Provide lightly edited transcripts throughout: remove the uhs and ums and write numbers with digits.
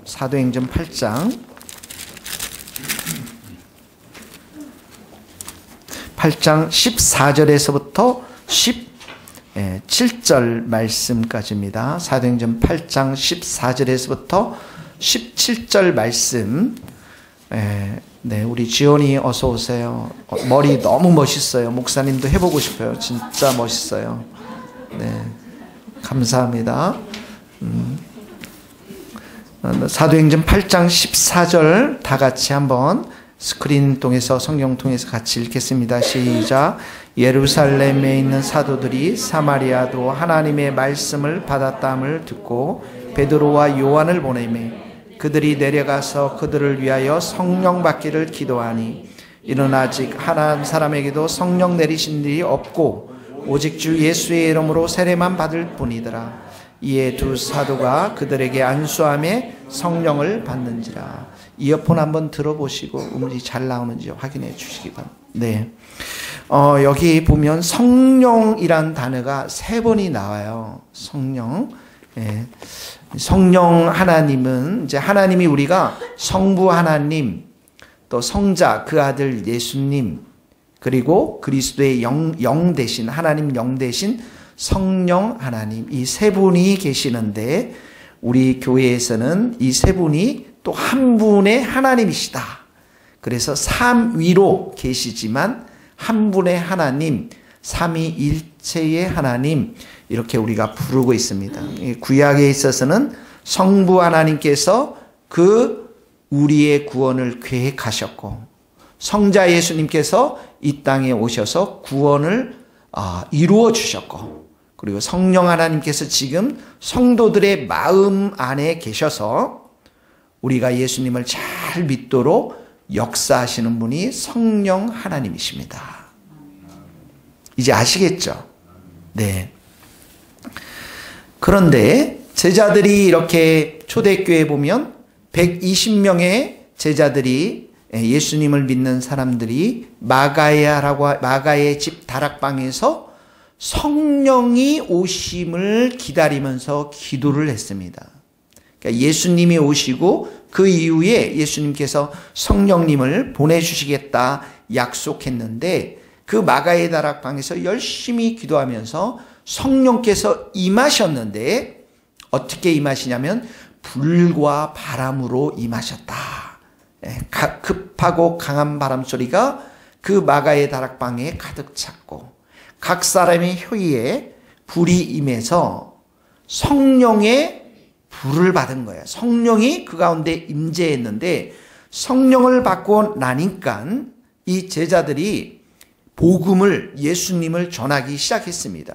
사도행전 8장 14절에서부터 17절 말씀까지입니다. 사도행전 8장 14절에서부터 17절 말씀. 네, 우리 지원이 어서 오세요. 머리 너무 멋있어요. 목사님도 해보고 싶어요. 진짜 멋있어요. 네, 감사합니다. 사도행전 8장 14절 다 같이 한번 스크린 통해서 성경 통해서 같이 읽겠습니다. 시작. 예루살렘에 있는 사도들이 사마리아도 하나님의 말씀을 받았다함을 듣고 베드로와 요한을 보내매 그들이 내려가서 그들을 위하여 성령 받기를 기도하니 이는 아직 한 사람에게도 성령 내리신 일이 없고 오직 주 예수의 이름으로 세례만 받을 뿐이더라. 이에 두 사도가 그들에게 안수함에 성령을 받는지라. 이어폰 한번 들어보시고 음질이 잘 나오는지 확인해 주시기 바랍니다. 네. 여기 보면 성령이란 단어가 3번이 나와요. 성령. 예. 성령 하나님은 이제 하나님이 우리가 성부 하나님, 또 성자 그 아들 예수님, 그리고 그리스도의 영 대신 하나님 영 대신 성령 하나님, 이 3분이 계시는데 우리 교회에서는 이 3분이 또 한 분의 하나님이시다. 그래서 삼위로 계시지만 한 분의 하나님, 삼위일체의 하나님, 이렇게 우리가 부르고 있습니다. 구약에 있어서는 성부 하나님께서 우리의 구원을 계획하셨고, 성자 예수님께서 이 땅에 오셔서 구원을 이루어 주셨고, 그리고 성령 하나님께서 지금 성도들의 마음 안에 계셔서 우리가 예수님을 잘 믿도록 역사하시는 분이 성령 하나님이십니다. 이제 아시겠죠? 네. 그런데 제자들이 이렇게 초대교회에 보면 120명의 제자들이 예수님을 믿는 사람들이 마가의 집 다락방에서 성령이 오심을 기다리면서 기도를 했습니다. 그러니까 예수님이 오시고 그 이후에 예수님께서 성령님을 보내주시겠다 약속했는데 그 마가의 다락방에서 열심히 기도하면서 성령께서 임하셨는데 어떻게 임하시냐면 불과 바람으로 임하셨다. 급하고 강한 바람 소리가 그 마가의 다락방에 가득 찼고 각 사람의 혀에 불이 임해서 성령의 불을 받은 거예요. 성령이 그 가운데 임재했는데 성령을 받고 나니까 이 제자들이 복음을 예수님을 전하기 시작했습니다.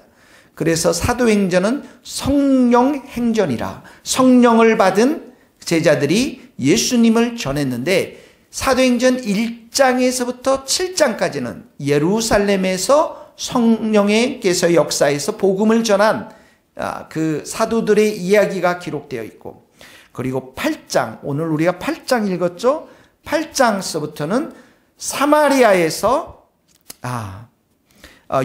그래서 사도행전은 성령행전이라 성령을 받은 제자들이 예수님을 전했는데 사도행전 1장에서부터 7장까지는 예루살렘에서 성령께서 역사에서 복음을 전한 그 사도들의 이야기가 기록되어 있고 그리고 8장 오늘 우리가 8장 읽었죠? 8장서부터는 사마리아에서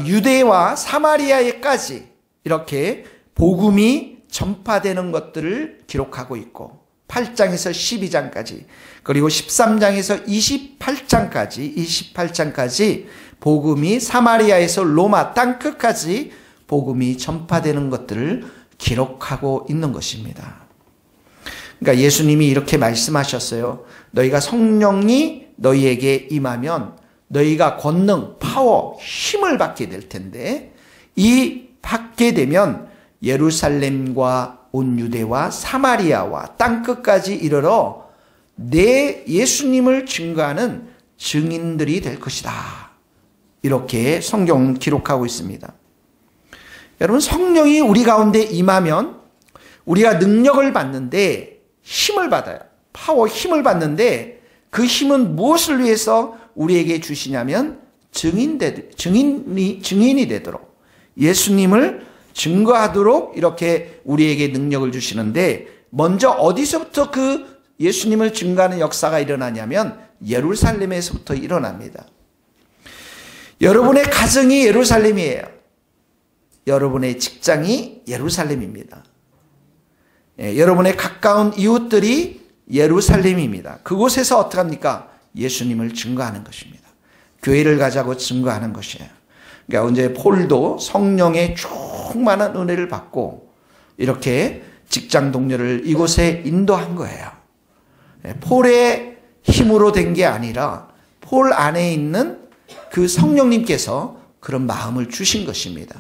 유대와 사마리아에까지 이렇게 복음이 전파되는 것들을 기록하고 있고 8장에서 12장까지 그리고 13장에서 28장까지 복음이 사마리아에서 로마 땅끝까지 복음이 전파되는 것들을 기록하고 있는 것입니다. 그러니까 예수님이 이렇게 말씀하셨어요. 너희가 성령이 너희에게 임하면 너희가 권능, 파워, 힘을 받게 될 텐데 이 받게 되면 예루살렘과 온 유대와 사마리아와 땅끝까지 이르러 내 예수님을 증거하는 증인들이 될 것이다. 이렇게 성경은 기록하고 있습니다. 여러분 성령이 우리 가운데 임하면 우리가 능력을 받는데 힘을 받아요. 파워 힘을 받는데 그 힘은 무엇을 위해서 우리에게 주시냐면 증인이 되도록 예수님을 증거하도록 이렇게 우리에게 능력을 주시는데 먼저 어디서부터 그 예수님을 증거하는 역사가 일어나냐면 예루살렘에서부터 일어납니다. 여러분의 가정이 예루살렘이에요. 여러분의 직장이 예루살렘입니다. 여러분의 가까운 이웃들이 예루살렘입니다. 그곳에서 어떻게 합니까? 예수님을 증거하는 것입니다. 교회를 가자고 증거하는 것이에요. 그러니까 언제 폴도 성령의 충만한 은혜를 받고 이렇게 직장 동료를 이곳에 인도한 거예요. 폴의 힘으로 된 게 아니라 폴 안에 있는 그 성령님께서 그런 마음을 주신 것입니다.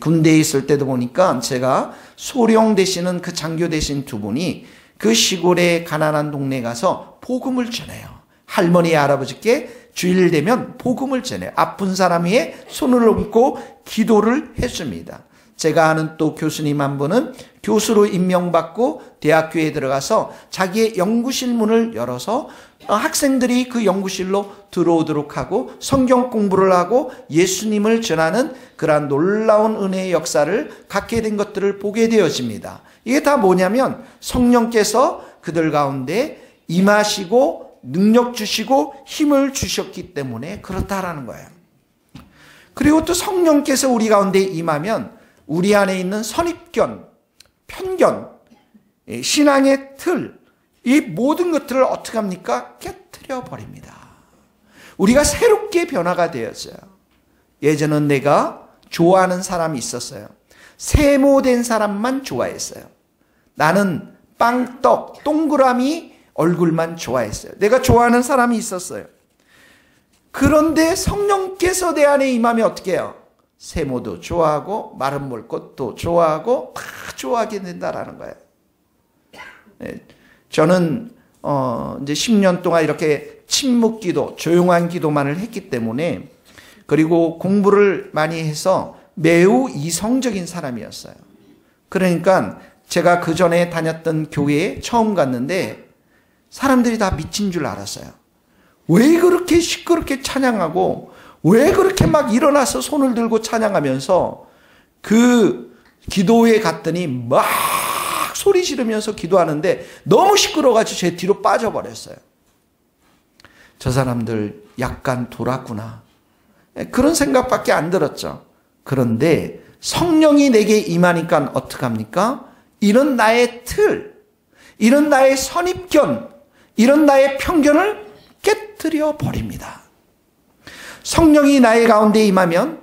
군대에 있을 때도 보니까 제가 소령 되시는 그 장교 되신 두 분이 그 시골의 가난한 동네에 가서 복음을 전해요. 할머니 할아버지께 주일 되면 복음을 전해요. 아픈 사람 위에 손을 얹고 기도를 했습니다. 제가 아는 또 교수님 한 분은 교수로 임명받고 대학교에 들어가서 자기의 연구실 문을 열어서 학생들이 그 연구실로 들어오도록 하고 성경 공부를 하고 예수님을 전하는 그러한 놀라운 은혜의 역사를 갖게 된 것들을 보게 되어집니다. 이게 다 뭐냐면 성령께서 그들 가운데 임하시고 능력 주시고 힘을 주셨기 때문에 그렇다라는 거예요. 그리고 또 성령께서 우리 가운데 임하면 우리 안에 있는 선입견, 편견, 신앙의 틀, 이 모든 것들을 어떻게 합니까? 깨트려 버립니다. 우리가 새롭게 변화가 되었어요. 예전은 내가 좋아하는 사람이 있었어요. 세모된 사람만 좋아했어요. 나는 빵, 떡, 동그라미 얼굴만 좋아했어요. 내가 좋아하는 사람이 있었어요. 그런데 성령께서 내 안에 임하면 어떻게 해요? 세모도 좋아하고 마른 물꽃도 좋아하고 다 좋아하게 된다라는 거예요. 저는 이제 10년 동안 이렇게 침묵기도, 조용한 기도만을 했기 때문에 그리고 공부를 많이 해서 매우 이성적인 사람이었어요. 그러니까 제가 그 전에 다녔던 교회에 처음 갔는데 사람들이 다 미친 줄 알았어요. 왜 그렇게 시끄럽게 찬양하고 왜 그렇게 막 일어나서 손을 들고 찬양하면서 그 기도회에 갔더니 막 소리 지르면서 기도하는데 너무 시끄러워가지고 제 뒤로 빠져버렸어요. 저 사람들 약간 돌았구나. 그런 생각밖에 안 들었죠. 그런데 성령이 내게 임하니까 어떡합니까? 이런 나의 틀, 이런 나의 선입견, 이런 나의 편견을 깨뜨려 버립니다. 성령이 나의 가운데 임하면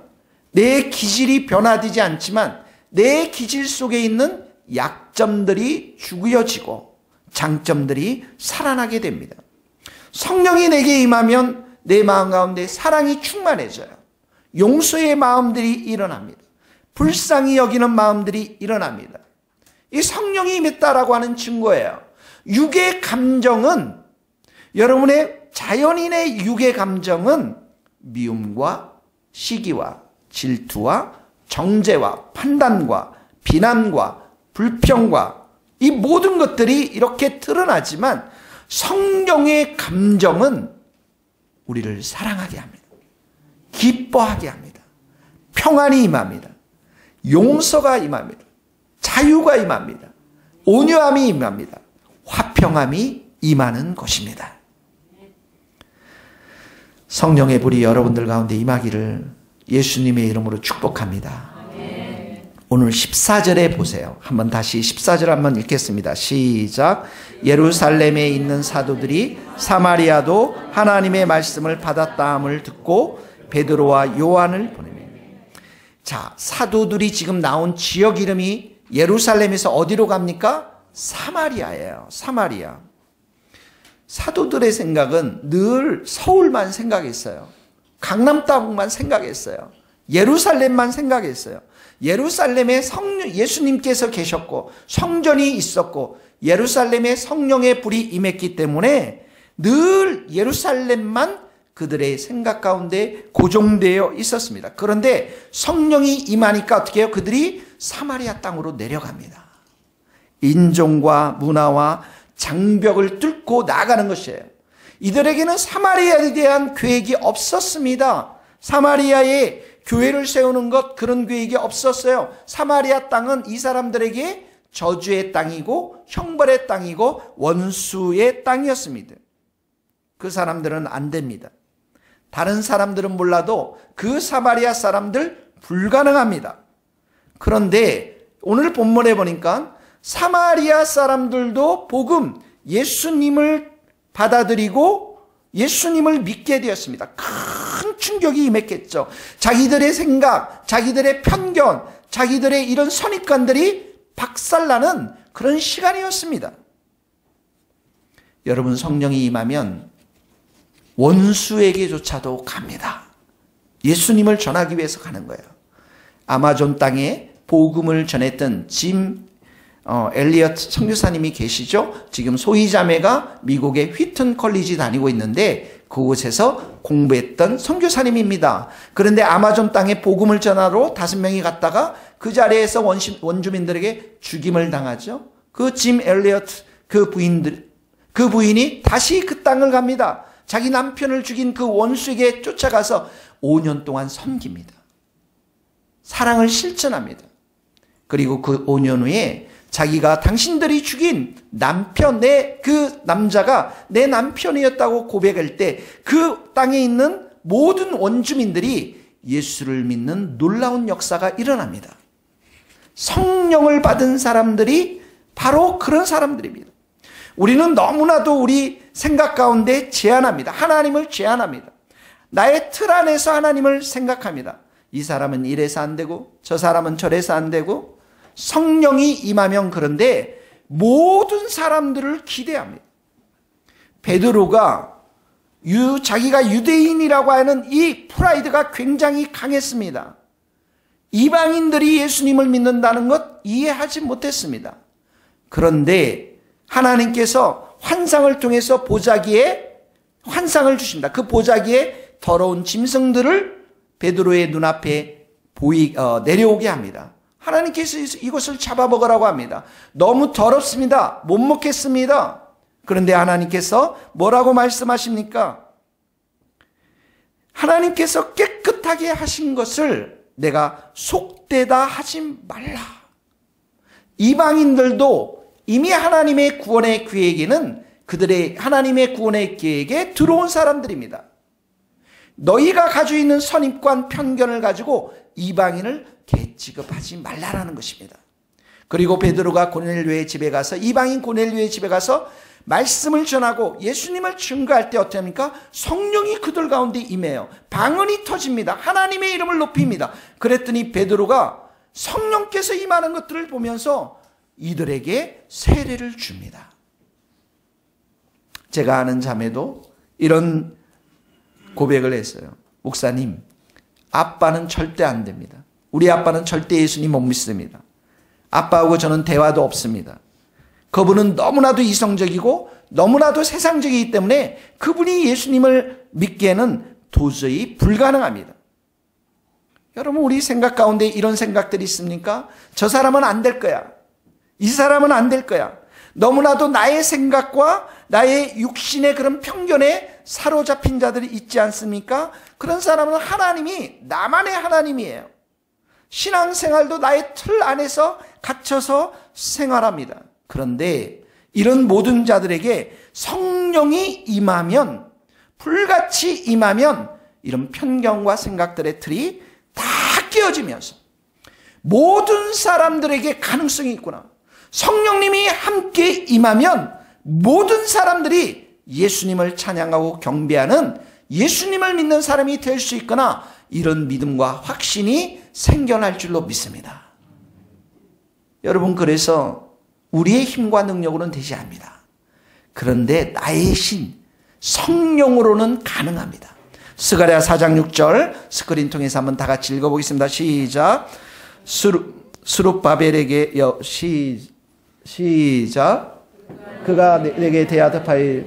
내 기질이 변화되지 않지만 내 기질 속에 있는 약점들이 죽여지고 장점들이 살아나게 됩니다. 성령이 내게 임하면 내 마음 가운데 사랑이 충만해져요. 용서의 마음들이 일어납니다. 불쌍히 여기는 마음들이 일어납니다. 이 성령이 임했다라고 하는 증거예요. 육의 감정은, 여러분의 자연인의 육의 감정은 미움과 시기와 질투와 정죄와 판단과 비난과 불평과 이 모든 것들이 이렇게 드러나지만 성령의 감정은 우리를 사랑하게 합니다. 기뻐하게 합니다. 평안이 임합니다. 용서가 임합니다. 자유가 임합니다. 온유함이 임합니다. 화평함이 임하는 것입니다. 성령의 불이 여러분들 가운데 임하기를 예수님의 이름으로 축복합니다. 오늘 14절에 보세요. 한번 다시 14절 한번 읽겠습니다. 시작. 예루살렘에 있는 사도들이 사마리아도 하나님의 말씀을 받았다함을 듣고 베드로와 요한을 보내며. 자, 사도들이 지금 나온 지역 이름이 예루살렘에서 어디로 갑니까? 사마리아예요. 사마리아. 사도들의 생각은 늘 서울만 생각했어요. 강남 따봉만 생각했어요. 예루살렘만 생각했어요. 예루살렘에 예수님께서 계셨고 성전이 있었고 예루살렘에 성령의 불이 임했기 때문에 늘 예루살렘만 그들의 생각 가운데 고정되어 있었습니다. 그런데 성령이 임하니까 어떻게 해요? 그들이 사마리아 땅으로 내려갑니다. 인종과 문화와 장벽을 뚫고 나가는 것이에요. 이들에게는 사마리아에 대한 계획이 없었습니다. 사마리아에 교회를 세우는 것, 그런 계획이 없었어요. 사마리아 땅은 이 사람들에게 저주의 땅이고 형벌의 땅이고 원수의 땅이었습니다. 그 사람들은 안 됩니다. 다른 사람들은 몰라도 그 사마리아 사람들 불가능합니다. 그런데 오늘 본문에 보니까 사마리아 사람들도 복음, 예수님을 받아들이고 예수님을 믿게 되었습니다. 큰 충격이 임했겠죠. 자기들의 생각, 자기들의 편견, 자기들의 이런 선입관들이 박살나는 그런 시간이었습니다. 여러분, 성령이 임하면 원수에게조차도 갑니다. 예수님을 전하기 위해서 가는 거예요. 아마존 땅에 복음을 전했던 짐 엘리엇 선교사님이 계시죠. 지금 소희자매가 미국의 휘튼 컬리지 다니고 있는데 그곳에서 공부했던 선교사님입니다. 그런데 아마존 땅에 복음을 전하러 5명이 갔다가 그 자리에서 원주민들에게 죽임을 당하죠. 그 짐 엘리엇 그 부인이 다시 그 땅을 갑니다. 자기 남편을 죽인 그 원수에게 쫓아가서 5년 동안 섬깁니다. 사랑을 실천합니다. 그리고 그 5년 후에 자기가 당신들이 죽인 남편, 그 남자가 내 남편이었다고 고백할 때 그 땅에 있는 모든 원주민들이 예수를 믿는 놀라운 역사가 일어납니다. 성령을 받은 사람들이 바로 그런 사람들입니다. 우리는 너무나도 우리 생각 가운데 제한합니다. 하나님을 제한합니다. 나의 틀 안에서 하나님을 생각합니다. 이 사람은 이래서 안 되고 저 사람은 저래서 안 되고 성령이 임하면 그런데 모든 사람들을 기대합니다. 베드로가 자기가 유대인이라고 하는 이 프라이드가 굉장히 강했습니다. 이방인들이 예수님을 믿는다는 것 이해하지 못했습니다. 그런데 하나님께서 환상을 통해서 보자기에 환상을 주십니다. 그 보자기에 더러운 짐승들을 베드로의 눈앞에 내려오게 합니다. 하나님께서 이것을 잡아먹으라고 합니다. 너무 더럽습니다. 못 먹겠습니다. 그런데 하나님께서 뭐라고 말씀하십니까? 하나님께서 깨끗하게 하신 것을 내가 속되다 하지 말라. 이방인들도 이미 하나님의 구원의 계획에는 그들의 하나님의 구원의 계획에 들어온 사람들입니다. 너희가 가지고 있는 선입관 편견을 가지고 이방인을 개취급하지 말라라는 것입니다. 그리고 베드로가 고넬료의 집에 가서 이방인 고넬료의 집에 가서 말씀을 전하고 예수님을 증거할 때 어떻게 합니까? 성령이 그들 가운데 임해요. 방언이 터집니다. 하나님의 이름을 높입니다. 그랬더니 베드로가 성령께서 임하는 것들을 보면서 이들에게 세례를 줍니다. 제가 아는 자매도 이런 고백을 했어요. 목사님, 아빠는 절대 안 됩니다. 우리 아빠는 절대 예수님 못 믿습니다. 아빠하고 저는 대화도 없습니다. 그분은 너무나도 이성적이고 너무나도 세상적이기 때문에 그분이 예수님을 믿기에는 도저히 불가능합니다. 여러분, 우리 생각 가운데 이런 생각들이 있습니까? 저 사람은 안 될 거야. 이 사람은 안 될 거야. 너무나도 나의 생각과 나의 육신의 그런 편견에 사로잡힌 자들이 있지 않습니까? 그런 사람은 하나님이 나만의 하나님이에요. 신앙생활도 나의 틀 안에서 갇혀서 생활합니다. 그런데 이런 모든 자들에게 성령이 임하면, 불같이 임하면 이런 편견과 생각들의 틀이 다 깨어지면서 모든 사람들에게 가능성이 있구나. 성령님이 함께 임하면 모든 사람들이 예수님을 찬양하고 경배하는 예수님을 믿는 사람이 될 수 있거나 이런 믿음과 확신이 생겨날 줄로 믿습니다. 여러분, 그래서 우리의 힘과 능력으로는 되지 않습니다. 그런데 나의 신 성령으로는 가능합니다. 스가랴 4장 6절 스크린 통해서 한번 다 같이 읽어보겠습니다. 시작. 스룹바벨에게 시작. 그가 내게 대하답하여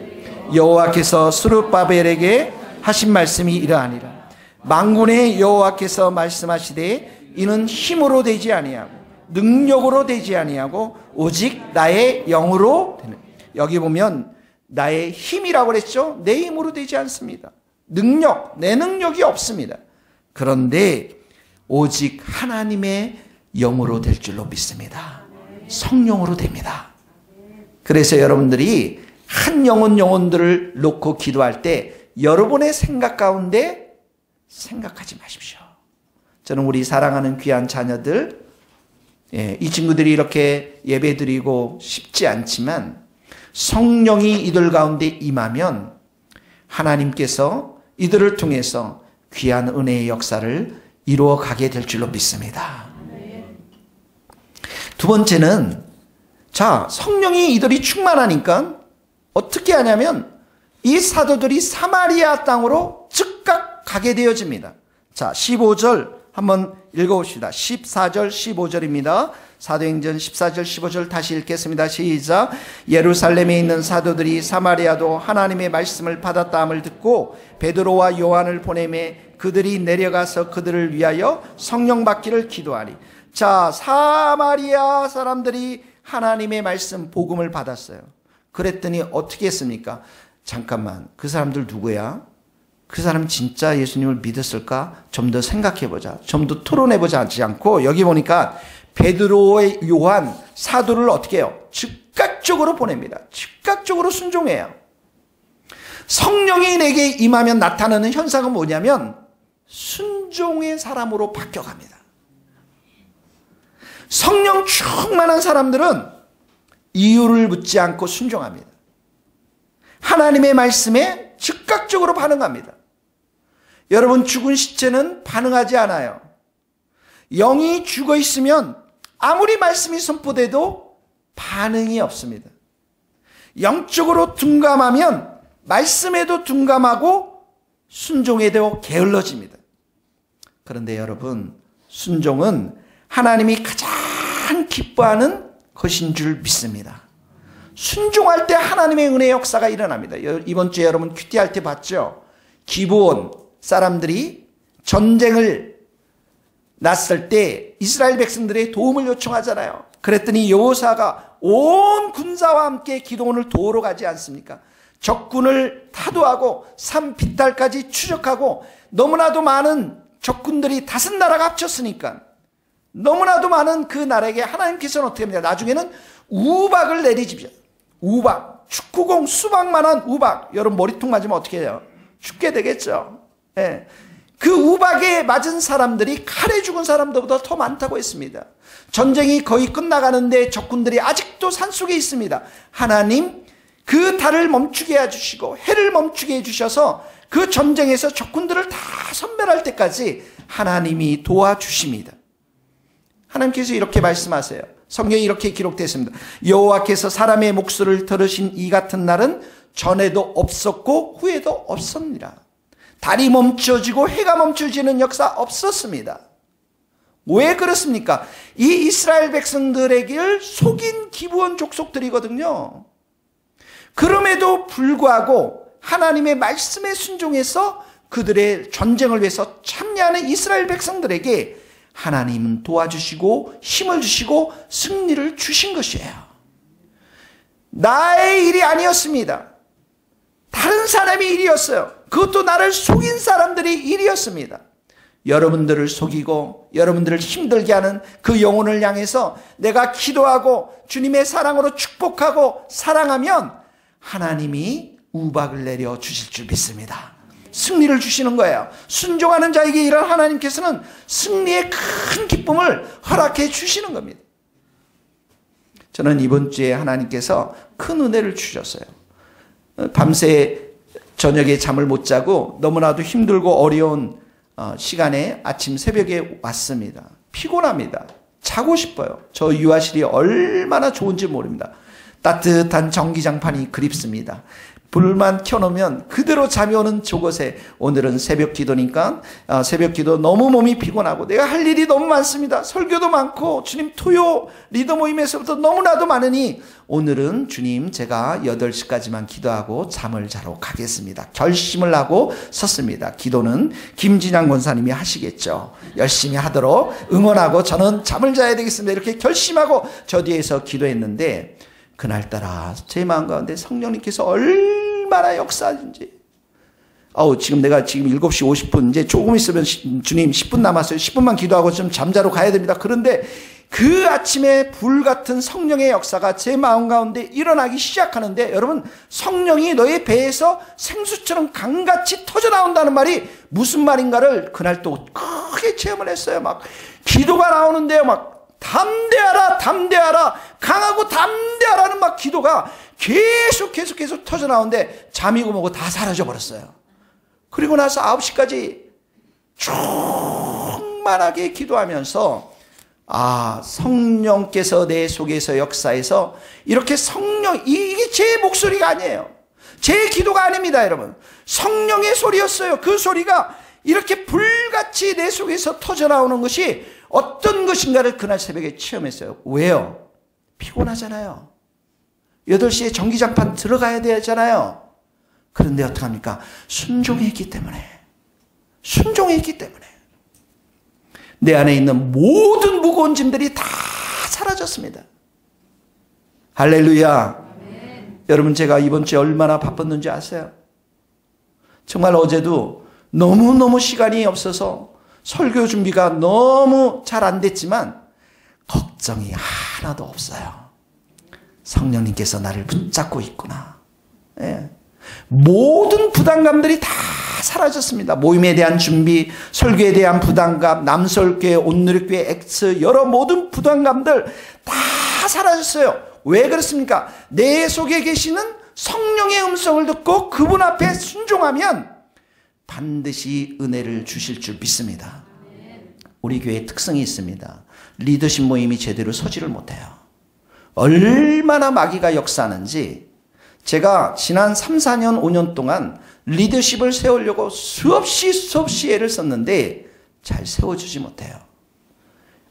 여호와께서 스룹바벨에게 하신 말씀이 이러하니라. 만군의 여호와께서 말씀하시되 이는 힘으로 되지 아니하고 능력으로 되지 아니하고 오직 나의 영으로 되는. 여기 보면 나의 힘이라고 그랬죠. 내 힘으로 되지 않습니다. 내 능력이 없습니다. 그런데 오직 하나님의 영으로 될 줄로 믿습니다. 성령으로 됩니다. 그래서 여러분들이 한 영혼들을 놓고 기도할 때 여러분의 생각 가운데 생각하지 마십시오. 저는 우리 사랑하는 귀한 자녀들, 이 친구들이 이렇게 예배드리고 쉽지 않지만 성령이 이들 가운데 임하면 하나님께서 이들을 통해서 귀한 은혜의 역사를 이루어 가게 될 줄로 믿습니다. 두 번째는, 자, 성령이 이들이 충만하니까 어떻게 하냐면 이 사도들이 사마리아 땅으로 즉각 가게 되어집니다. 자, 15절 한번 읽어봅시다. 14절 15절입니다. 사도행전 14절 15절 다시 읽겠습니다. 시작. 예루살렘에 있는 사도들이 사마리아도 하나님의 말씀을 받았다함을 듣고 베드로와 요한을 보내매 그들이 내려가서 그들을 위하여 성령 받기를 기도하니. 자, 사마리아 사람들이 하나님의 말씀 복음을 받았어요. 그랬더니 어떻게 했습니까? 잠깐만, 그 사람들 누구야? 그 사람 진짜 예수님을 믿었을까? 좀 더 생각해보자, 좀 더 토론해보자 하지 않고 여기 보니까 베드로의 요한 사도를 어떻게 해요? 즉각적으로 보냅니다. 즉각적으로 순종해요. 성령이 내게 임하면 나타나는 현상은 뭐냐면 순종의 사람으로 바뀌어갑니다. 성령 충만한 사람들은 이유를 묻지 않고 순종합니다. 하나님의 말씀에 즉각적으로 반응합니다. 여러분, 죽은 시체는 반응하지 않아요. 영이 죽어 있으면 아무리 말씀이 선포돼도 반응이 없습니다. 영적으로 둔감하면 말씀에도 둔감하고 순종에도 게을러집니다. 그런데 여러분, 순종은 하나님이 가장 기뻐하는 것인 줄 믿습니다. 순종할 때 하나님의 은혜의 역사가 일어납니다. 이번 주에 여러분 큐티할 때 봤죠? 기브온 사람들이 전쟁을 났을 때 이스라엘 백성들의 도움을 요청하잖아요. 그랬더니 여호사가 온 군사와 함께 기도원을 도우러 가지 않습니까? 적군을 타도하고 산 빗달까지 추적하고 너무나도 많은 적군들이 다섯 나라가 합쳤으니까 너무나도 많은 그 나라에게 하나님께서는 어떻게 합니까? 나중에는 우박을 내리십시오. 우박, 축구공 수박만한 우박. 여러분 머리통 맞으면 어떻게 해요? 죽게 되겠죠. 예. 그 우박에 맞은 사람들이 칼에 죽은 사람들보다 더 많다고 했습니다. 전쟁이 거의 끝나가는데 적군들이 아직도 산속에 있습니다. 하나님 그 달을 멈추게 해주시고 해를 멈추게 해주셔서 그 전쟁에서 적군들을 다 섬멸할 때까지 하나님이 도와주십니다. 하나님께서 이렇게 말씀하세요. 성경에 이렇게 기록되어 있습니다. 여호와께서 사람의 목소리를 들으신 이 같은 날은 전에도 없었고 후에도 없습니다. 달이 멈춰지고 해가 멈춰지는 역사 없었습니다. 왜 그렇습니까? 이 이스라엘 백성들에게 속인 기브온 족속들이거든요. 그럼에도 불구하고 하나님의 말씀에 순종해서 그들의 전쟁을 위해서 참여하는 이스라엘 백성들에게 하나님은 도와주시고 힘을 주시고 승리를 주신 것이에요. 나의 일이 아니었습니다. 다른 사람의 일이었어요. 그것도 나를 속인 사람들의 일이었습니다. 여러분들을 속이고 여러분들을 힘들게 하는 그 영혼을 향해서 내가 기도하고 주님의 사랑으로 축복하고 사랑하면 하나님이 우박을 내려 주실 줄 믿습니다. 승리를 주시는 거예요. 순종하는 자에게 일한 하나님께서는 승리의 큰 기쁨을 허락해 주시는 겁니다. 저는 이번 주에 하나님께서 큰 은혜를 주셨어요. 밤새 저녁에 잠을 못 자고 너무나도 힘들고 어려운 시간에 아침 새벽에 왔습니다. 피곤합니다. 자고 싶어요. 저 유아실이 얼마나 좋은지 모릅니다. 따뜻한 전기장판이 그립습니다. 불만 켜놓으면 그대로 잠이 오는 저곳에 오늘은 새벽 기도니까 새벽 기도 너무 몸이 피곤하고 내가 할 일이 너무 많습니다. 설교도 많고 주님 토요 리더 모임에서부터 너무나도 많으니 오늘은 주님 제가 8시까지만 기도하고 잠을 자러 가겠습니다. 결심을 하고 섰습니다. 기도는 김진양 권사님이 하시겠죠. 열심히 하도록 응원하고 저는 잠을 자야 되겠습니다. 이렇게 결심하고 저 뒤에서 기도했는데 그날따라 제 마음 가운데 성령님께서 얼마나 역사하는지. 지금 내가 지금 7시 50분 이제 조금 있으면 주님 10분 남았어요. 10분만 기도하고 좀 잠자러 가야 됩니다. 그런데 그 아침에 불같은 성령의 역사가 제 마음 가운데 일어나기 시작하는데 여러분 성령이 너의 배에서 생수처럼 강같이 터져나온다는 말이 무슨 말인가를 그날 또 크게 체험을 했어요. 막 기도가 나오는데요. 막 담대하라, 담대하라, 강하고 담대하라는 막 기도가 계속 터져나오는데 잠이고 뭐고 다 사라져버렸어요. 그리고 나서 9시까지 충만하게 기도하면서 성령께서 내 속에서 역사해서 이렇게 이게 제 목소리가 아니에요. 제 기도가 아닙니다, 여러분. 성령의 소리였어요. 그 소리가 이렇게 불같이 내 속에서 터져나오는 것이 어떤 것인가를 그날 새벽에 체험했어요. 왜요? 피곤하잖아요. 8시에 전기장판 들어가야 되잖아요. 그런데 어떡합니까? 순종했기 때문에. 내 안에 있는 모든 무거운 짐들이 다 사라졌습니다. 할렐루야. 여러분, 제가 이번 주에 얼마나 바빴는지 아세요? 정말 어제도 너무너무 시간이 없어서 설교 준비가 너무 잘 안 됐지만 걱정이 하나도 없어요. 성령님께서 나를 붙잡고 있구나. 예. 모든 부담감들이 다 사라졌습니다. 모임에 대한 준비, 설교에 대한 부담감, 남설교회, 온누리교회, X 여러 모든 부담감들 다 사라졌어요. 왜 그렇습니까? 내 속에 계시는 성령의 음성을 듣고 그분 앞에 순종하면 반드시 은혜를 주실 줄 믿습니다. 우리 교회의 특성이 있습니다. 리더십 모임이 제대로 서지를 못해요. 얼마나 마귀가 역사하는지 제가 지난 3, 4년, 5년 동안 리더십을 세우려고 수없이 애를 썼는데 잘 세워주지 못해요.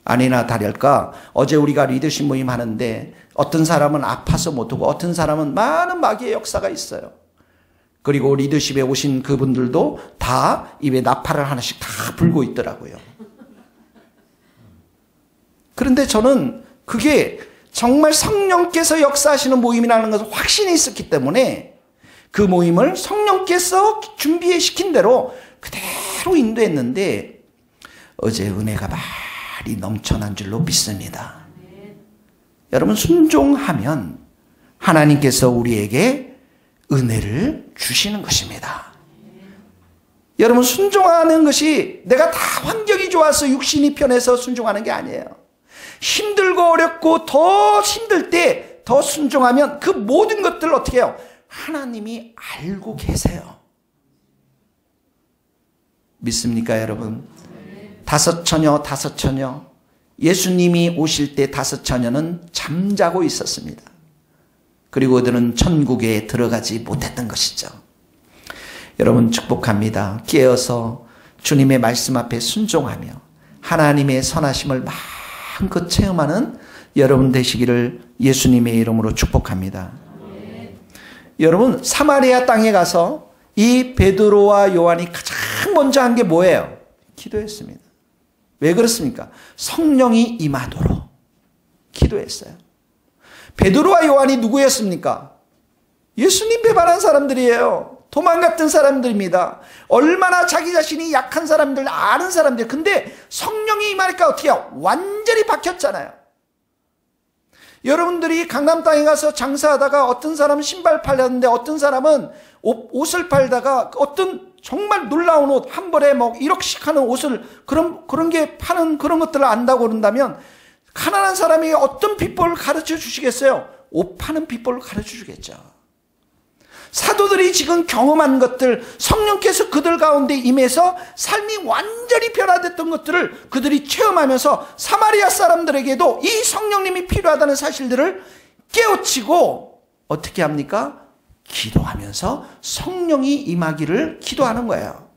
아니나 다를까 어제 우리가 리더십 모임 하는데 어떤 사람은 아파서 못하고 어떤 사람은 많은 마귀의 역사가 있어요. 그리고 리더십에 오신 그분들도 다 입에 나팔을 하나씩 다 불고 있더라고요. 그런데 저는 그게 정말 성령께서 역사하시는 모임이라는 것을 확신이 있었기 때문에 그 모임을 성령께서 준비해 시킨 대로 그대로 인도했는데 어제 은혜가 많이 넘쳐난 줄로 믿습니다. 여러분, 순종하면 하나님께서 우리에게 은혜를 주시는 것입니다. 여러분, 순종하는 것이 내가 다 환경이 좋아서 육신이 편해서 순종하는 게 아니에요. 힘들고 어렵고 더 힘들 때 더 순종하면 그 모든 것들을 어떻게 해요? 하나님이 알고 계세요. 믿습니까, 여러분? 다섯 처녀. 예수님이 오실 때 다섯 처녀는 잠자고 있었습니다. 그리고 그들은 천국에 들어가지 못했던 것이죠. 여러분, 축복합니다. 깨어서 주님의 말씀 앞에 순종하며 하나님의 선하심을 마음껏 체험하는 여러분 되시기를 예수님의 이름으로 축복합니다. 여러분, 사마리아 땅에 가서 이 베드로와 요한이 가장 먼저 한 게 뭐예요? 기도했습니다. 왜 그렇습니까? 성령이 임하도록 기도했어요. 베드로와 요한이 누구였습니까? 예수님 배반한 사람들이에요. 도망 같은 사람들입니다. 얼마나 자기 자신이 약한 사람들, 아는 사람들. 근데 성령이 임하니까 어떻게 해요? 완전히 바뀌었잖아요. 여러분들이 강남 땅에 가서 장사하다가 어떤 사람은 신발 팔렸는데 어떤 사람은 옷을 팔다가 어떤 정말 놀라운 옷, 한 벌에 뭐 1억씩 하는 옷을 그런 게 파는 그런 것들을 안다고 그런다면 가난한 사람이 어떤 비법을 가르쳐 주시겠어요? 옷 파는 비법을 가르쳐 주겠죠. 사도들이 지금 경험한 것들, 성령께서 그들 가운데 임해서 삶이 완전히 변화됐던 것들을 그들이 체험하면서 사마리아 사람들에게도 이 성령님이 필요하다는 사실들을 깨우치고 어떻게 합니까? 기도하면서 성령이 임하기를 기도하는 거예요.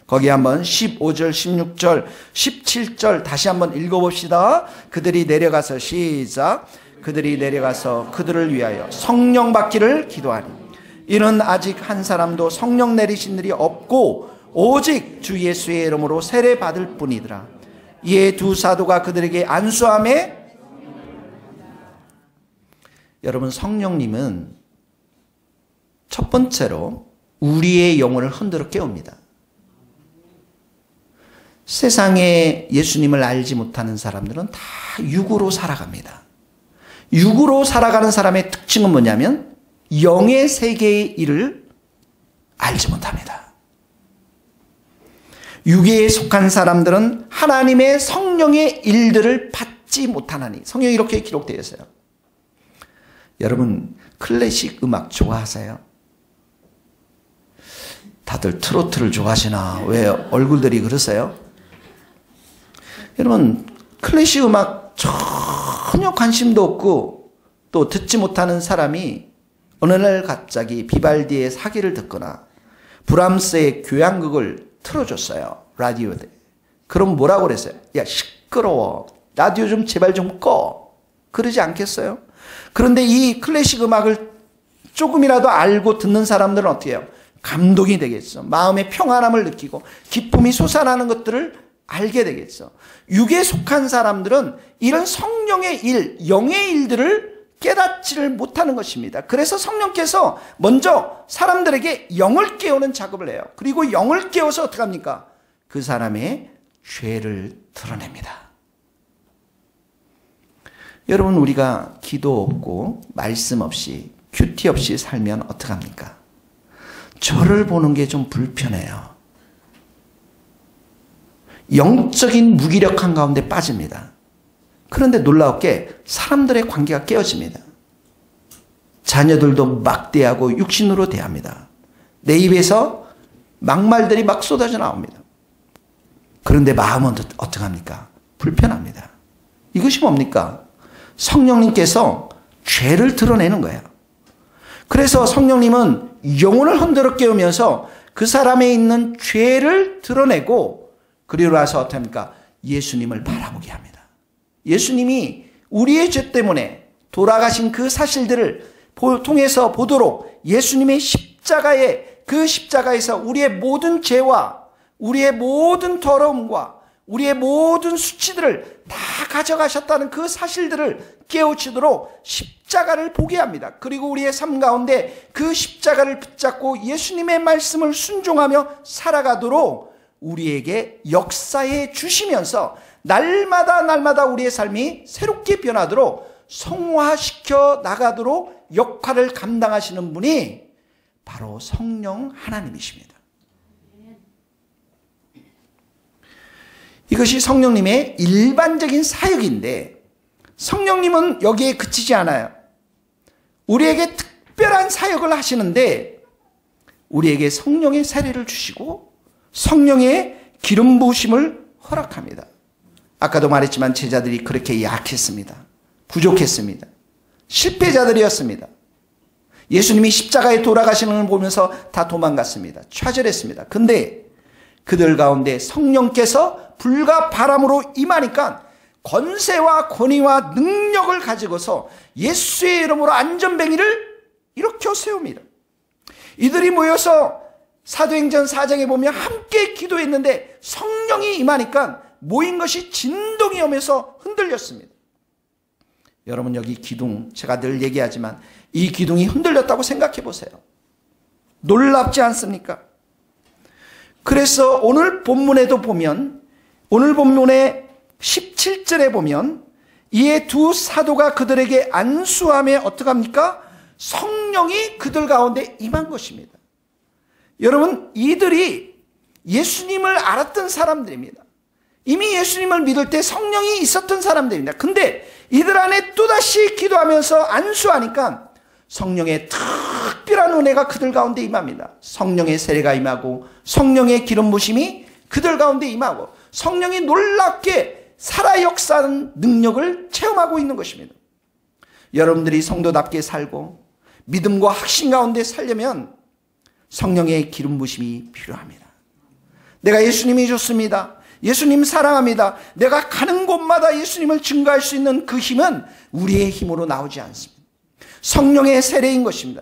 거기 한번 15절, 16절, 17절 다시 한번 읽어봅시다. 그들이 내려가서 시작. 그들이 내려가서 그들을 위하여 성령 받기를 기도하니 이는 아직 한 사람도 성령 내리신 일이 없고 오직 주 예수의 이름으로 세례 받을 뿐이더라. 이에 두 사도가 그들에게 안수하매. 여러분, 성령님은 첫 번째로 우리의 영혼을 흔들어 깨웁니다. 세상에 예수님을 알지 못하는 사람들은 다 육으로 살아갑니다. 육으로 살아가는 사람의 특징은 뭐냐면 영의 세계의 일을 알지 못합니다. 육에 속한 사람들은 하나님의 성령의 일들을 듣지 못하나니. 성경에 이렇게 기록되어 있어요. 여러분 클래식 음악 좋아하세요? 다들 트로트를 좋아하시나? 왜 얼굴들이 그러세요? 여러분 클래식 음악 전혀 관심도 없고 또 듣지 못하는 사람이 어느 날 갑자기 비발디의 사기를 듣거나 브람스의 교향극을 틀어줬어요. 라디오에. 그럼 뭐라고 그랬어요? 야 시끄러워. 라디오 좀 제발 좀 꺼. 그러지 않겠어요? 그런데 이 클래식 음악을 조금이라도 알고 듣는 사람들은 어떻게 해요? 감동이 되겠죠. 마음의 평안함을 느끼고 기쁨이 솟아나는 것들을 알게 되겠죠. 육에 속한 사람들은 이런 성령의 일, 영의 일들을 깨닫지를 못하는 것입니다. 그래서 성령께서 먼저 사람들에게 영을 깨우는 작업을 해요. 그리고 영을 깨워서 어떻게 합니까? 그 사람의 죄를 드러냅니다. 여러분 우리가 기도 없고 말씀 없이 큐티 없이 살면 어떡합니까? 저를 보는 게 좀 불편해요. 영적인 무기력한 가운데 빠집니다. 그런데 놀라웠게 사람들의 관계가 깨어집니다. 자녀들도 막대하고 육신으로 대합니다. 내 입에서 막말들이 막 쏟아져 나옵니다. 그런데 마음은 어떡합니까? 불편합니다. 이것이 뭡니까? 성령님께서 죄를 드러내는 거예요. 그래서 성령님은 영혼을 흔들어 깨우면서 그 사람에 있는 죄를 드러내고 그리고 나서 어떻게 합니까? 예수님을 바라보게 합니다. 예수님이 우리의 죄 때문에 돌아가신 그 사실들을 통해서 보도록 예수님의 십자가에 그 십자가에서 우리의 모든 죄와 우리의 모든 더러움과 우리의 모든 수치들을 다 가져가셨다는 그 사실들을 깨우치도록 십자가를 보게 합니다. 그리고 우리의 삶 가운데 그 십자가를 붙잡고 예수님의 말씀을 순종하며 살아가도록 우리에게 역사해 주시면서 날마다 우리의 삶이 새롭게 변하도록 성화시켜 나가도록 역할을 감당하시는 분이 바로 성령 하나님이십니다. 이것이 성령님의 일반적인 사역인데 성령님은 여기에 그치지 않아요. 우리에게 특별한 사역을 하시는데 우리에게 성령의 세례를 주시고 성령의 기름 부으심을 허락합니다. 아까도 말했지만 제자들이 그렇게 약했습니다. 부족했습니다. 실패자들이었습니다. 예수님이 십자가에 돌아가시는 걸 보면서 다 도망갔습니다. 좌절했습니다. 근데 그들 가운데 성령께서 불과 바람으로 임하니까 권세와 권위와 능력을 가지고서 예수의 이름으로 안전뱅이를 일으켜 세웁니다. 이들이 모여서 사도행전 4장에 보면 함께 기도했는데 성령이 임하니까 모인 것이 진동이 오면서 흔들렸습니다. 여러분 여기 기둥 제가 늘 얘기하지만 이 기둥이 흔들렸다고 생각해 보세요. 놀랍지 않습니까? 그래서 오늘 본문에도 보면 오늘 본문의 17절에 보면 이에 두 사도가 그들에게 안수하며 어떡합니까? 성령이 그들 가운데 임한 것입니다. 여러분 이들이 예수님을 알았던 사람들입니다. 이미 예수님을 믿을 때 성령이 있었던 사람들입니다. 근데 이들 안에 또다시 기도하면서 안수하니까 성령의 특별한 은혜가 그들 가운데 임합니다. 성령의 세례가 임하고 성령의 기름 부심이 그들 가운데 임하고 성령이 놀랍게 살아 역사하는 능력을 체험하고 있는 것입니다. 여러분들이 성도답게 살고 믿음과 확신 가운데 살려면 성령의 기름 부심이 필요합니다. 내가 예수님이 좋습니다. 예수님 사랑합니다. 내가 가는 곳마다 예수님을 증거할 수 있는 그 힘은 우리의 힘으로 나오지 않습니다. 성령의 세례인 것입니다.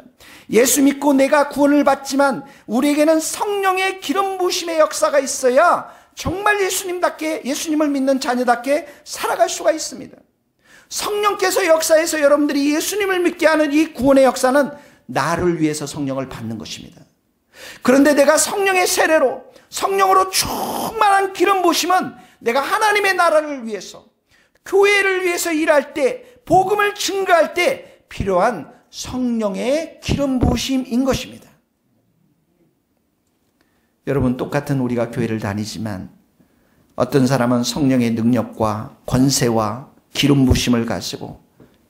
예수 믿고 내가 구원을 받지만 우리에게는 성령의 기름 부심의 역사가 있어야 정말 예수님답게 예수님을 믿는 자녀답게 살아갈 수가 있습니다. 성령께서 역사해서 여러분들이 예수님을 믿게 하는 이 구원의 역사는 나를 위해서 성령을 받는 것입니다. 그런데 내가 성령의 세례로 성령으로 충만한 기름 부심은 내가 하나님의 나라를 위해서 교회를 위해서 일할 때 복음을 증거할 때 필요한 성령의 기름 부심인 것입니다. 여러분 똑같은 우리가 교회를 다니지만 어떤 사람은 성령의 능력과 권세와 기름 부심을 가지고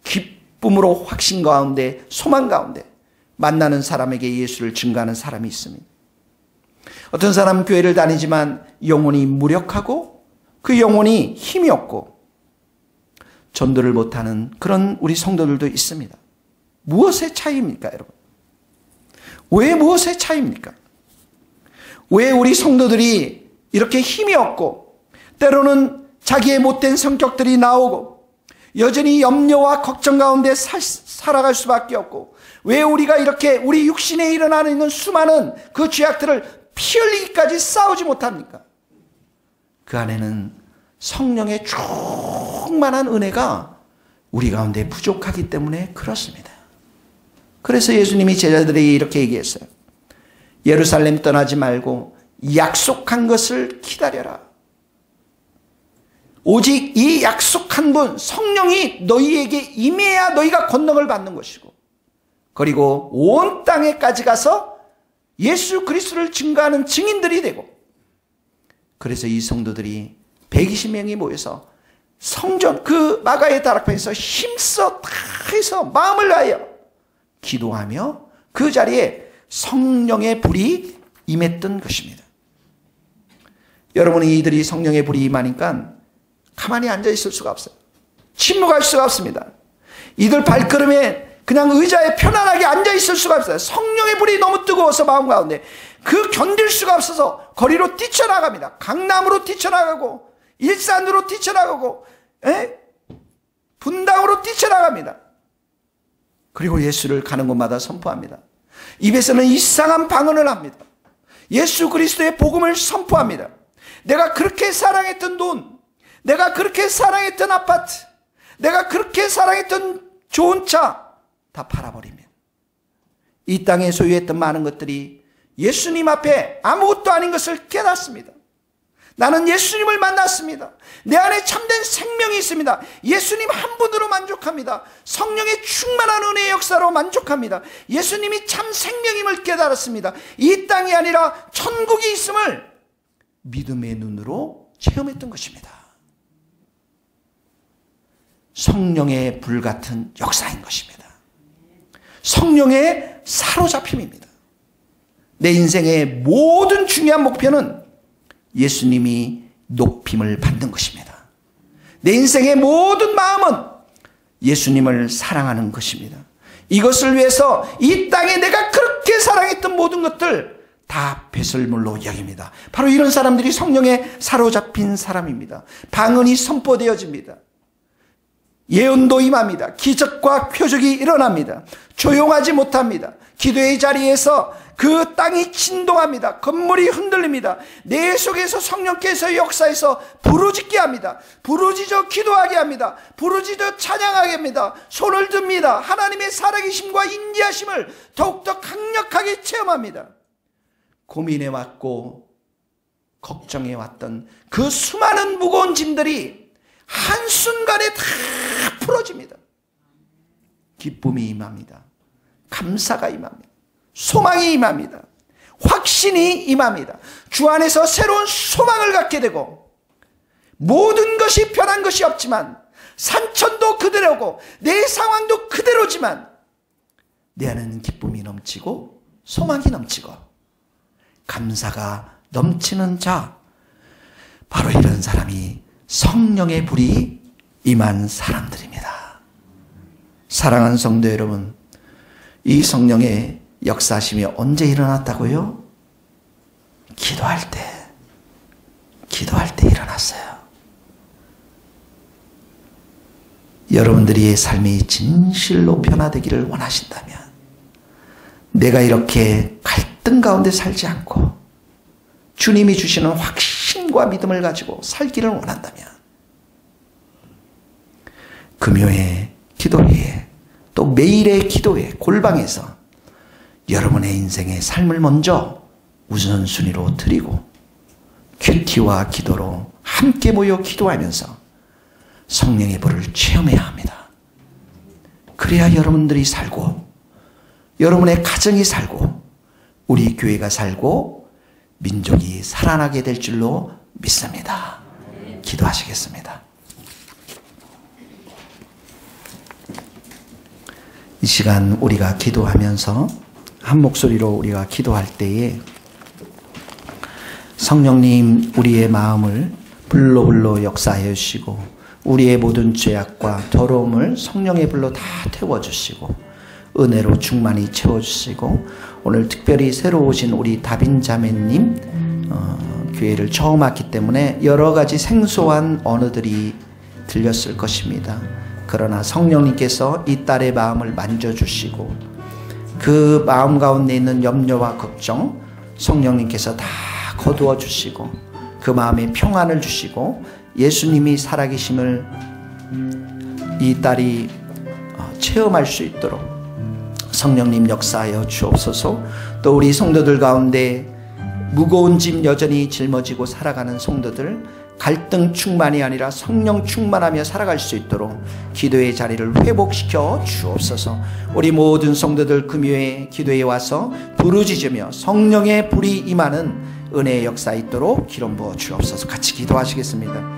기쁨으로 확신 가운데 소망 가운데 만나는 사람에게 예수를 증거하는 사람이 있습니다. 어떤 사람은 교회를 다니지만 영혼이 무력하고 그 영혼이 힘이 없고 전도를 못하는 그런 우리 성도들도 있습니다. 무엇의 차이입니까, 여러분? 왜 무엇의 차이입니까? 왜 우리 성도들이 이렇게 힘이 없고 때로는 자기의 못된 성격들이 나오고 여전히 염려와 걱정 가운데 살아갈 수밖에 없고 왜 우리가 이렇게 우리 육신에 일어나는 있는 수많은 그 죄악들을 피 흘리기까지 싸우지 못합니까? 그 안에는 성령의 충만한 은혜가 우리 가운데 부족하기 때문에 그렇습니다. 그래서 예수님이 제자들에게 이렇게 얘기했어요. 예루살렘 떠나지 말고 약속한 것을 기다려라. 오직 이 약속한 분 성령이 너희에게 임해야 너희가 권능을 받는 것이고 그리고 온 땅에까지 가서 예수 그리스도를 증거하는 증인들이 되고 그래서 이 성도들이 120명이 모여서 성전 그 마가의 다락방에서 힘써 다 해서 마음을 다하여 기도하며 그 자리에 성령의 불이 임했던 것입니다. 여러분이 이들이 성령의 불이 임하니까 가만히 앉아 있을 수가 없어요. 침묵할 수가 없습니다. 이들 발걸음에 그냥 의자에 편안하게 앉아 있을 수가 없어요. 성령의 불이 너무 뜨거워서 마음 가운데 그 견딜 수가 없어서 거리로 뛰쳐나갑니다. 강남으로 뛰쳐나가고 일산으로 뛰쳐나가고 분당으로 뛰쳐나갑니다. 그리고 예수를 가는 곳마다 선포합니다. 입에서는 이상한 방언을 합니다. 예수 그리스도의 복음을 선포합니다. 내가 그렇게 사랑했던 돈, 내가 그렇게 사랑했던 아파트, 내가 그렇게 사랑했던 좋은 차 다 팔아버리면 이 땅에 소유했던 많은 것들이 예수님 앞에 아무것도 아닌 것을 깨닫습니다. 나는 예수님을 만났습니다. 내 안에 참된 생명이 있습니다. 예수님 한 분으로 만족합니다. 성령의 충만한 은혜의 역사로 만족합니다. 예수님이 참 생명임을 깨달았습니다. 이 땅이 아니라 천국이 있음을 믿음의 눈으로 체험했던 것입니다. 성령의 불같은 역사인 것입니다. 성령의 사로잡힘입니다. 내 인생의 모든 중요한 목표는 예수님이 높임을 받는 것입니다. 내 인생의 모든 마음은 예수님을 사랑하는 것입니다. 이것을 위해서 이 땅에 내가 그렇게 사랑했던 모든 것들 다 배설물로 여깁니다. 바로 이런 사람들이 성령에 사로잡힌 사람입니다. 방언이 선포되어집니다. 예언도 임합니다. 기적과 표적이 일어납니다. 조용하지 못합니다. 기도의 자리에서 그 땅이 진동합니다. 건물이 흔들립니다. 내 속에서 성령께서 역사에서 부르짖게 합니다. 부르짖어 기도하게 합니다. 부르짖어 찬양하게 합니다. 손을 듭니다. 하나님의 살아계심과 인지하심을 더욱더 강력하게 체험합니다. 고민해 왔고 걱정해 왔던 그 수많은 무거운 짐들이 한순간에 다 풀어집니다. 기쁨이 임합니다. 감사가 임합니다. 소망이 임합니다. 확신이 임합니다. 주 안에서 새로운 소망을 갖게 되고 모든 것이 변한 것이 없지만 산천도 그대로고 내 상황도 그대로지만 내 안에는 기쁨이 넘치고 소망이 넘치고 감사가 넘치는 자, 바로 이런 사람이 성령의 불이 임한 사람들입니다. 사랑하는 성도 여러분, 이 성령의 역사심이 언제 일어났다고요? 기도할 때 일어났어요. 여러분들의 삶이 진실로 변화되기를 원하신다면 내가 이렇게 갈등 가운데 살지 않고 주님이 주시는 확신과 믿음을 가지고 살기를 원한다면 금요일 기도회에 또 매일의 기도회 골방에서 여러분의 인생의 삶을 먼저 우선순위로 드리고 큐티와 기도로 함께 모여 기도하면서 성령의 불을 체험해야 합니다. 그래야 여러분들이 살고 여러분의 가정이 살고 우리 교회가 살고 민족이 살아나게 될 줄로 믿습니다. 기도하시겠습니다. 이 시간 우리가 기도하면서 한 목소리로 우리가 기도할 때에 성령님 우리의 마음을 불로 역사하여 주시고 우리의 모든 죄악과 더러움을 성령의 불로 다 태워주시고 은혜로 충만히 채워주시고 오늘 특별히 새로 오신 우리 다빈 자매님 교회를 처음 왔기 때문에 여러 가지 생소한 언어들이 들렸을 것입니다. 그러나 성령님께서 이 딸의 마음을 만져주시고 그 마음 가운데 있는 염려와 걱정 성령님께서 다 거두어 주시고 그 마음에 평안을 주시고 예수님이 살아계심을 이 딸이 체험할 수 있도록 성령님 역사하여 주옵소서. 또 우리 성도들 가운데 무거운 짐 여전히 짊어지고 살아가는 성도들 갈등 충만이 아니라 성령 충만하며 살아갈 수 있도록 기도의 자리를 회복시켜 주옵소서. 우리 모든 성도들 금요일 기도에 와서 부르짖으며 성령의 불이 임하는 은혜의 역사 있도록 기름 부어 주옵소서. 같이 기도하시겠습니다.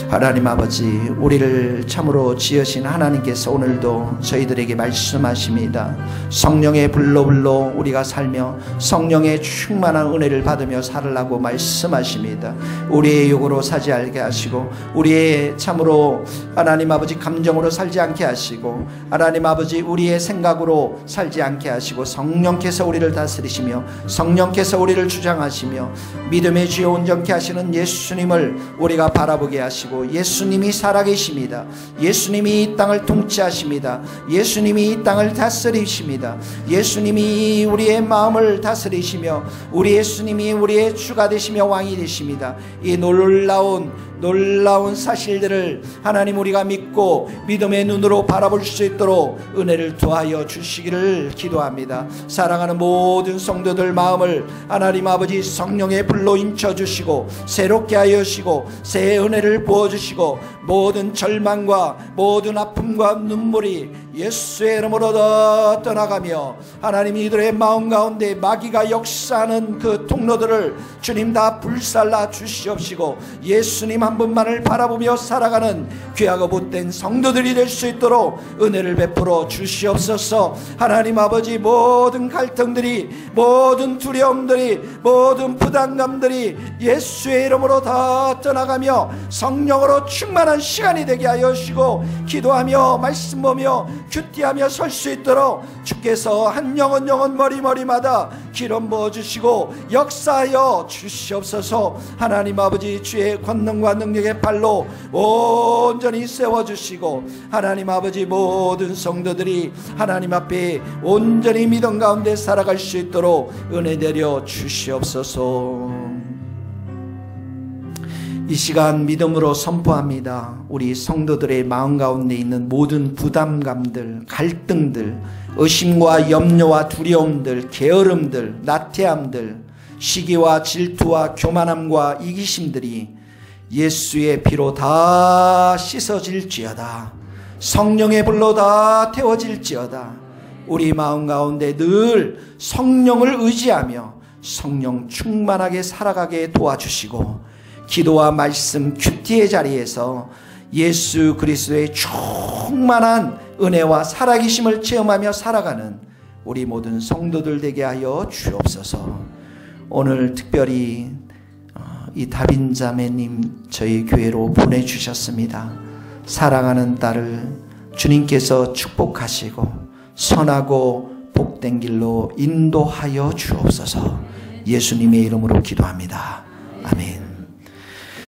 하나님 아버지, 우리를 참으로 지으신 하나님께서 오늘도 저희들에게 말씀하십니다. 성령의 불로 우리가 살며 성령의 충만한 은혜를 받으며 살으라고 말씀하십니다. 우리의 욕으로 사지 않게 하시고 우리의 참으로 하나님 아버지 감정으로 살지 않게 하시고 하나님 아버지 우리의 생각으로 살지 않게 하시고 성령께서 우리를 다스리시며 성령께서 우리를 주장하시며 믿음의 주여 온전케 하시는 예수님을 우리가 바라보게 하시고 예수님이 살아계십니다. 예수님이 이 땅을 통치하십니다. 예수님이 이 땅을 다스리십니다. 예수님이 우리의 마음을 다스리시며 우리 예수님이 우리의 주가 되시며 왕이 되십니다. 이 놀라운 사실들을 하나님 우리가 믿고 믿음의 눈으로 바라볼 수 있도록 은혜를 더하여 주시기를 기도합니다. 사랑하는 모든 성도들 마음을 하나님 아버지 성령의 불로 인쳐주시고 새롭게 하여 주시고 새 은혜를 부어주시고 모든 절망과 모든 아픔과 눈물이 예수의 이름으로 다 떠나가며 하나님 이들의 마음 가운데 마귀가 역사하는 그 통로들을 주님 다 불살라 주시옵시고 예수님 한 분만을 바라보며 살아가는 귀하고 못된 성도들이 될 수 있도록 은혜를 베풀어 주시옵소서. 하나님 아버지 모든 갈등들이 모든 두려움들이 모든 부담감들이 예수의 이름으로 다 떠나가며 성령으로 충만한 시간이 되게 하여 주시고 기도하며 말씀 보며 큐티하며 설 수 있도록 주께서 한 영혼 머리마다 기름 부어주시고 역사하여 주시옵소서. 하나님 아버지 주의 권능과 능력의 발로 온전히 세워주시고 하나님 아버지 모든 성도들이 하나님 앞에 온전히 믿음 가운데 살아갈 수 있도록 은혜 내려 주시옵소서. 이 시간 믿음으로 선포합니다. 우리 성도들의 마음 가운데 있는 모든 부담감들, 갈등들, 의심과 염려와 두려움들, 게으름들, 나태함들, 시기와 질투와 교만함과 이기심들이 예수의 피로 다 씻어질지어다. 성령의 불로 다 태워질지어다. 우리 마음 가운데 늘 성령을 의지하며 성령 충만하게 살아가게 도와주시고 기도와 말씀 큐티의 자리에서 예수 그리스도의 충만한 은혜와 살아계심을 체험하며 살아가는 우리 모든 성도들 되게 하여 주옵소서. 오늘 특별히 이 다빈 자매님 저희 교회로 보내주셨습니다. 사랑하는 딸을 주님께서 축복하시고 선하고 복된 길로 인도하여 주옵소서. 예수님의 이름으로 기도합니다.